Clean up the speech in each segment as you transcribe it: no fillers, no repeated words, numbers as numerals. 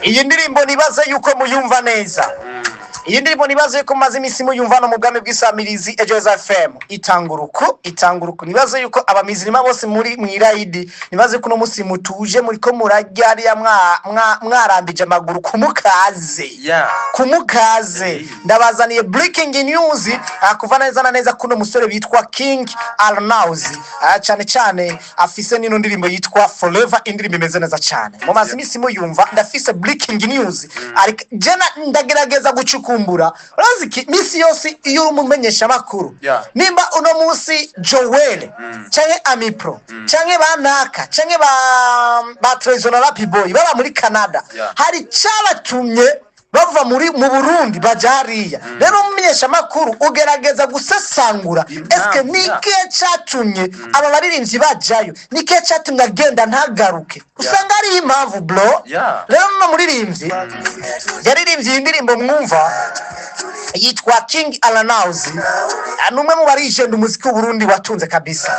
iyi ndirimbo nibaze yuko muyumva neza. Iyi ndirimbo nibaze yuko maze imisi muyumva no mugame bw'isamirizi Ejoza FM itanguruku nibaze yuko abamizirima bose muri mwirayidi nibaze ko no musi mutuje muri ko murajya ya mwarambije amaguru kumukaze kumukaze ndabazaniye breaking news kuva neza kuno musore bitwa King Alnauz cyane cyane afise nino ndirimbo yitwa Forever indirimbo imeze neza cyane mu mazi imisi muyumva ndafise breaking news ariko jena ndagerageza gucukumbura uraziki misi yose iyo umumenyesha makuru nimba uno musi Joel canke Amipro canke banaka canke ba Trezor Rap Boy baba muri Canada hari cyabatumye bava mu Burundi bajariya rero umumenyesha makuru ugerageza gusesangura eske nike cyatumye aba baririmbyi bajayo nike cyatumye agenda ntagaruke usanga ari impamvu bro rero no muririmbyi yaririmbye indirimbo mwumva yitwa King Alnauz numwe mu barijende umuziki w'Uburundi watunze kabisa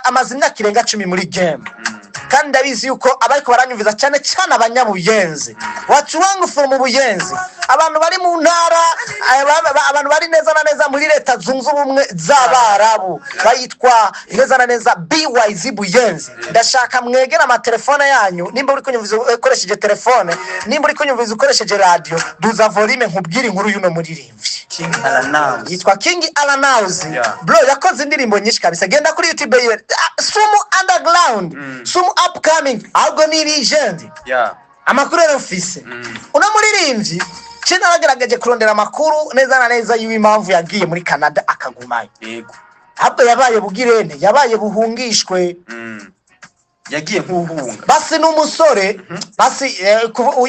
amazina kirenga 10 muri game kandi ndabizi yuko abariko baranyumviza cyane cyane abanyabuyenzi watu wangu from Buyenzi abantu bari mu ntara abantu bari neza na neza muri leta zunze ubumwe z'Abarabu bayitwa neza na neza BYZ Buyenzi ndashaka mwegera amatelefone yanyu nimba uri kunyumviza ukoresheje telefone nimba uri kunyumviza ukoresheje radio duza volume nkubwira inkuru yuno muririmbyi King Alnauz yitwa King Alnauz bro yakoze indirimbo nyinshi kabisa genda kuri YouTube Sumu Underground Sumu Upcoming ahubwo ni legend amakuru y'office una muririmbyi cyane bagerageje kurondera amakuru neza na neza y'impamvu yagiye muri Canada akagumayo yego habwo yabaye bugirene yabaye buhungishwe yagiye nkuhunga basi n'umusore basi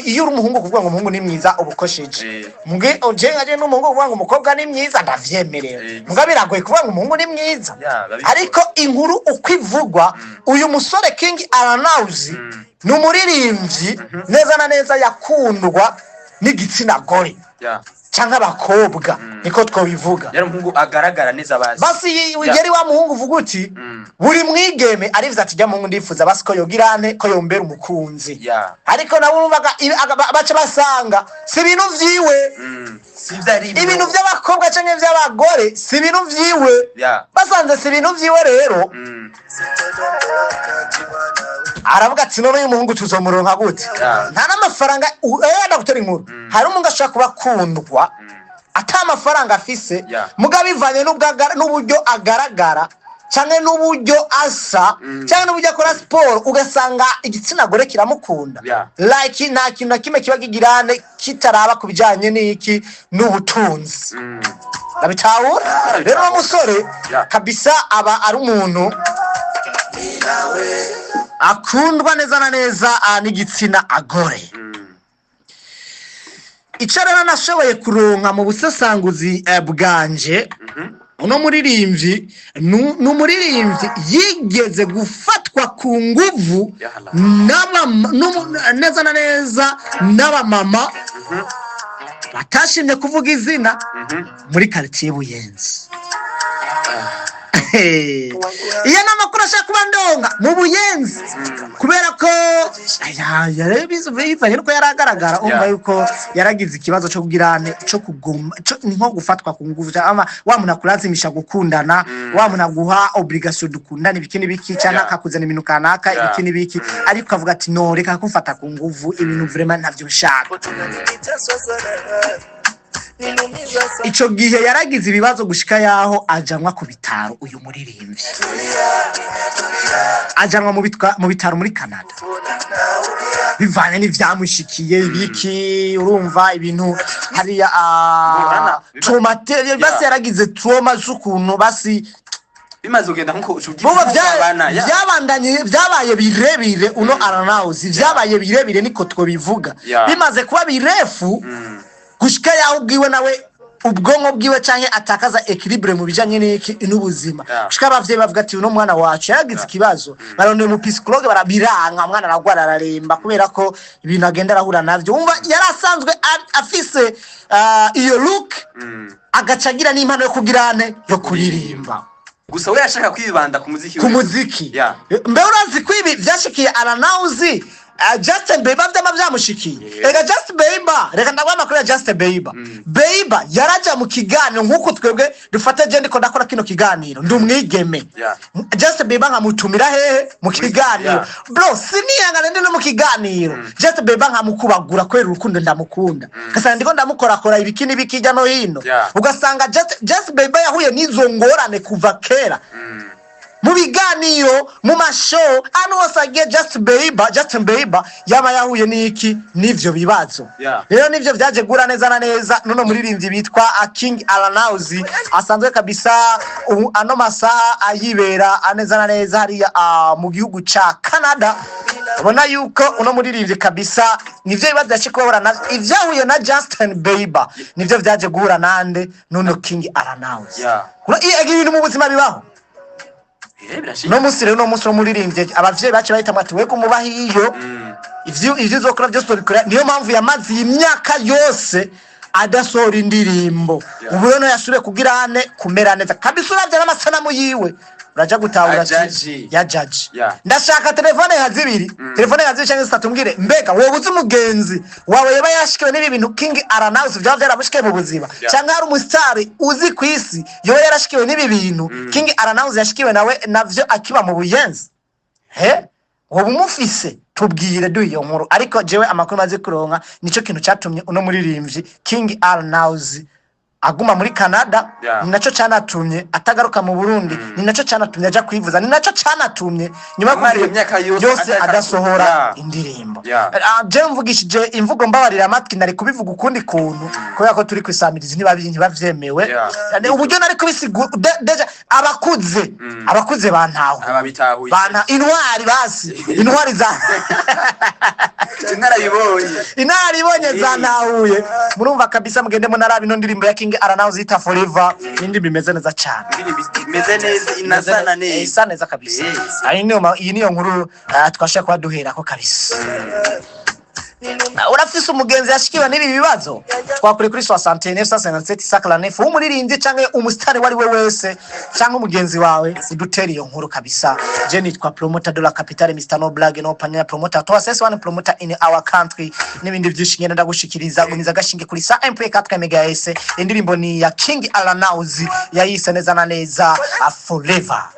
iyo uri umuhungu kuvuga ngo umuhungu ni mwiza ubukosheje muge ojengaje n'umuhungu kuvuga ngo umukobwa ni mwiza ndavyemerera muga biragoye kuvuga ngo umuhungu ni mwiza ariko inkuru ukwivugwa uyu musore King Alnauz numuririmbyi neza na neza yakundwa n'igitsina gore cyangwa abakobwa niko twobivuga yari umuhungu agaragara neza basi yari wa muhungu uvuga uti buri mwigeme arivuza ati jya muhungu ndifuza basi ko yogirane ko yombera umukunzi ariko nabo urumvaga bace basanga si ibintu vyiwe ibintu by'abakobwa cyangwa by'abagore si ibintu vyiwe basanze si ibintu vyiwe rero aravuga ati none uyu muhungu tuzomuronka gute nta n'amafaranga ndagutera inkuru hari umuntu ashaka kubakundwa ata amafaranga afise muga bivanye n'uburyo agaragara cyane n'uburyo asa cyane n'uburyo akora sport ugasanga igitsina gore kiramukunda like nta kintu nakime kiba kigirane kitaraba kubijanye n'iki n'ubutunzi nabitahura rero umusore kabisa aba ari umuntu akundwa neza na neza n'igitsina agore icarana nashoboye kuronka mu busesanguzi bwanje uno muririmbyi n'umuririmbyi yigeze gufatwa ku nguvu neza na neza n'abamama batashimye kuvuga izina muri quartier Buyenzi iya namakuru ashaka kuba ndonga mu Buyenzi kubera ko yarabizuvanye nuko yaragaragara umva yuko yaragize ikibazo cyo kugirane cyo kuguma nko gufatwa ku nguvu ama wa muntu akurazimisha gukundana wa muntu aguha obligation dukundana ibikini biki cyangwa akakuzana ibintu kanaka ibikini biki ariko avuga ati no reka kumfata ku nguvu ibintu vraiment ntavyo nshaka ico gihe yaragize ibibazo gushika yaho ajanwa ku bitaro uyu muririmbyi ajanwa mu bitaro muri Canada bivanye n'ivyamushikiye ibiki urumva ibintu hariya traumatique basi yaragize trauma z'ukuntu basi bimaze ugenda nko ucugira byabandanye byabaye birebire uno Alnauz byabaye birebire niko twobivuga bimaze kuba birefu gushika yaho ubwiwe nawe ubwonko bwiwe canke atakaza equilibre mu bijanye n'ubuzima gushika abavye bavuga ati uno mwana wacu yagize ikibazo barone mu psychologue barabiranga mwana aragwara araremba kubera ko ibintu agenda arahura navyo umva yarasanzwe afise iyo look agacagira n'impano yo kugirane yo kuririmba gusa we yashaka kwibanda ku muziki mbe urazi ko ibi byashikiye Alnauz Justin Bieber vyama vyamushikiye. Ega Justin Bieber, reka ndagwa makuru ya Justin Bieber. Bieber yaraja mu kiganiro nkuko twebwe dufata je ndiko ndakora kino kiganiro. Ndumwigeme. Justin Bieber nkamutumira hehe mu kiganiro. Bro, siniyanga ndi no mu kiganiro. Justin Bieber nkamukubagura kwera urukundo ndamukunda. Kasanga ndiko ndamukora ibikini bikijya no hino. Ugasanga Justin Bieber yahuye n'izo ngorane kuva kera. Mu biganiro mu mashow anu wasagiye Justin Bieber yaba yahuye n'iki n'ivyo bibazo. Rero nivyo vyaje gura neza na neza nuno muririmbyi bitwa King Alanazi asanzwe kabisa ano masaha ayibera aneza na neza hari mu gihugu ca Canada. Ubona yuko uno muririmbyi kabisa nivyo bibazo yashikora na ivyahuye na Justin Bieber nivyo vyaje gura nande nuno King Alanazi. Kuna ibintu mu buzima bibaho. No musire no musoro muririmbye abavyeyi bacu bahita mwati we kumubaho iyo ivyo zokora byose bikora niyo mpamvu yamazi imyaka yose adasohora indirimbo ubu rero yashure kugira ane kumera neza kabisa uravye n'amasanamu yiwe uraja gutahura ya judge ndashaka telefone ya zibiri cyangwa zitatu mbwire mbega wowe uzi umugenzi wawe yaba yashikiwe n'ibi bintu King Alanazi byaba byaramushike mu buzima cyangwa hari umusitari uzi kwisi yo yarashikiwe n'ibi bintu King Alanazi yashikiwe nawe navyo akiba mu buyenzi wowe umufise tubwire duyo nkuru ariko jewe amakuru maze kuronka nico kintu cyatumye uno muririmbyi King Alanazi aguma muri Canada ni naco canatumye atagaruka mu Burundi ni naco canatumye aja kwivuza ni naco canatumye nyuma yo imyaka yose adasohora indirimbo je mvugishije imvugo mbabarira amatwi nari kubivuga ukundi kuntu kubera ko turi kwisamiriza ntibavyemewe uburyo nari kubisiga deja abakuze bantaho ababitahuye bana intwari basi intwari za inaribonye zantahuye murumva kabisa mugende mu narabi no ndirimbo ya King Alanazi ita Forever indi bimeze neza cyane bimeze neza inasana neza isa neza kabisa iyi niyo nkuru twashaka kwaduhera ko kabisa urafise umugenzi yashikiwe n'ibi bibazo twakuri kuri 69 sakla nefu umuririmbye canke umusitari wari we wese canke umugenzi wawe udutera iyo nkuru kabisa je nitwa promoter de la capitale Mr No Blog no panya promoter to assess one promoter in our country n'ibindi byinshi ngenda ndagushikiriza gumiza gashinge kuri 1.4 MHz indirimbo ni ya King Alanazi yayise neza na neza Forever.